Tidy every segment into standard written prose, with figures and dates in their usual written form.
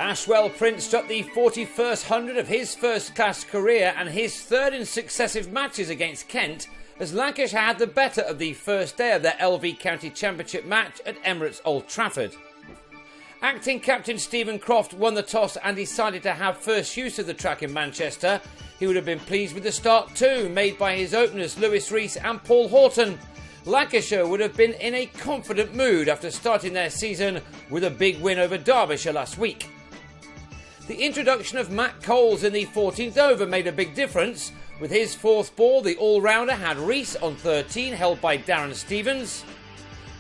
Ashwell Prince struck the 41st hundred of his first-class career and his third in successive matches against Kent, as Lancashire had the better of the first day of their LV County Championship match at Emirates Old Trafford. Acting captain Stephen Croft won the toss and decided to have first use of the track in Manchester. He would have been pleased with the start too, made by his openers Lewis Rees and Paul Horton. Lancashire would have been in a confident mood after starting their season with a big win over Derbyshire last week. The introduction of Matt Coles in the 14th over made a big difference. With his fourth ball, the all-rounder had Rees on 13, held by Darren Stevens.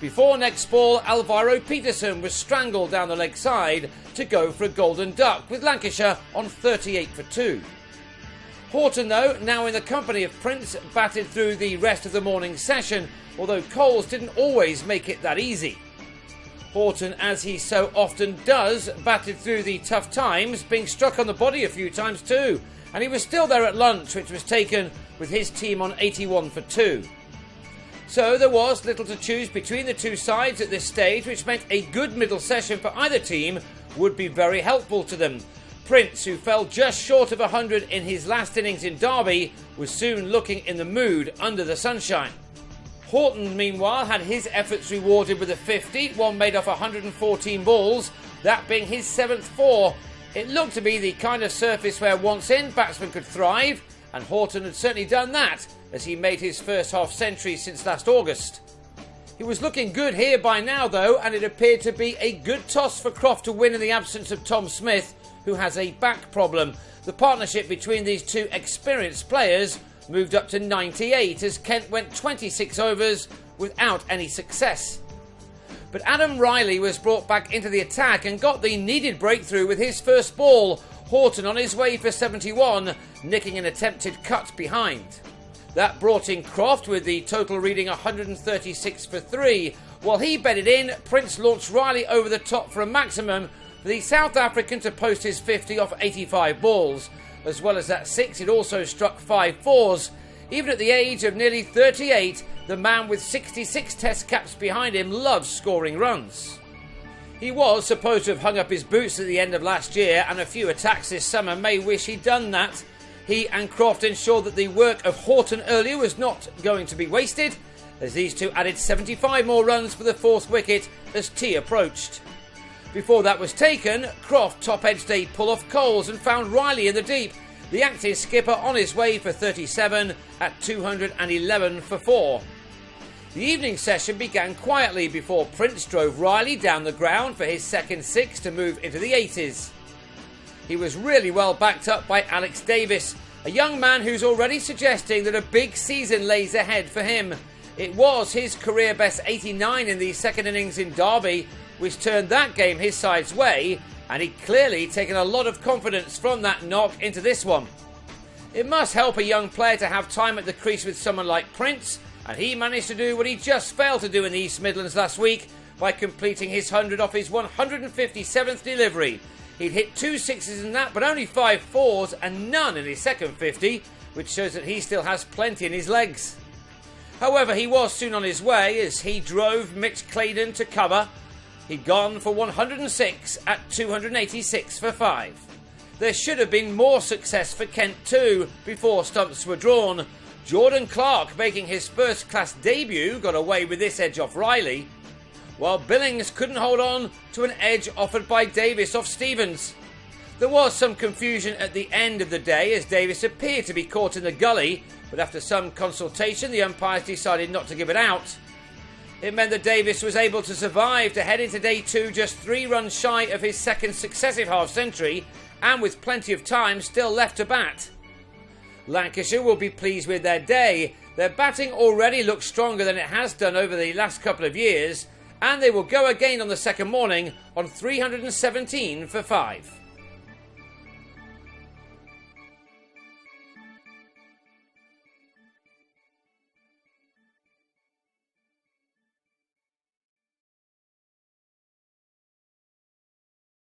Before next ball, Alvaro Peterson was strangled down the leg side to go for a golden duck, with Lancashire on 38 for 2. Horton, though, now in the company of Prince, batted through the rest of the morning session, although Coles didn't always make it that easy. Horton, as he so often does, batted through the tough times, being struck on the body a few times too, and he was still there at lunch, which was taken with his team on 81 for 2. So there was little to choose between the two sides at this stage, which meant a good middle session for either team would be very helpful to them. Prince, who fell just short of 100 in his last innings in Derby, was soon looking in the mood under the sunshine. Horton, meanwhile, had his efforts rewarded with a 50, one made off 114 balls, that being his 7th four. It looked to be the kind of surface where once in, batsmen could thrive, and Horton had certainly done that as he made his first half-century since last August. He was looking good here by now though, and it appeared to be a good toss for Croft to win in the absence of Tom Smith, who has a back problem. The partnership between these two experienced players moved up to 98 as Kent went 26 overs without any success. But Adam Riley was brought back into the attack and got the needed breakthrough with his first ball. Horton on his way for 71, nicking an attempted cut behind. That brought in Croft with the total reading 136 for 3. While he bedded in, Prince launched Riley over the top for a maximum for the South African to post his 50 off 85 balls. As well as that 6, it also struck 5 fours. Even at the age of nearly 38, the man with 66 test caps behind him loves scoring runs. He was supposed to have hung up his boots at the end of last year, and a few attacks this summer may wish he'd done that. He and Croft ensured that the work of Horton earlier was not going to be wasted, as these two added 75 more runs for the 4th wicket as tea approached. Before that was taken, Croft top-edged a pull off Coles and found Riley in the deep, the acting skipper on his way for 37 at 211 for 4. The evening session began quietly before Prince drove Riley down the ground for his second 6 to move into the 80s. He was really well backed up by Alex Davis, a young man who's already suggesting that a big season lays ahead for him. It was his career best 89 in the second innings in Derby, which turned that game his side's way, and he'd clearly taken a lot of confidence from that knock into this one. It must help a young player to have time at the crease with someone like Prince, and he managed to do what he just failed to do in the East Midlands last week by completing his 100 off his 157th delivery. He'd hit 2 sixes in that, but only 5 fours and none in his second 50, which shows that he still has plenty in his legs. However, he was soon on his way as he drove Mitch Claydon to cover. He'd gone for 106 at 286 for 5. There should have been more success for Kent too before stumps were drawn. Jordan Clark, making his first-class debut, got away with this edge off Riley, while Billings couldn't hold on to an edge offered by Davis off Stevens. There was some confusion at the end of the day as Davis appeared to be caught in the gully, but after some consultation the umpires decided not to give it out. It meant that Davis was able to survive to head into day 2 just 3 runs shy of his second successive half-century, and with plenty of time still left to bat. Lancashire will be pleased with their day. Their batting already looks stronger than it has done over the last couple of years, and they will go again on the second morning on 317 for 5.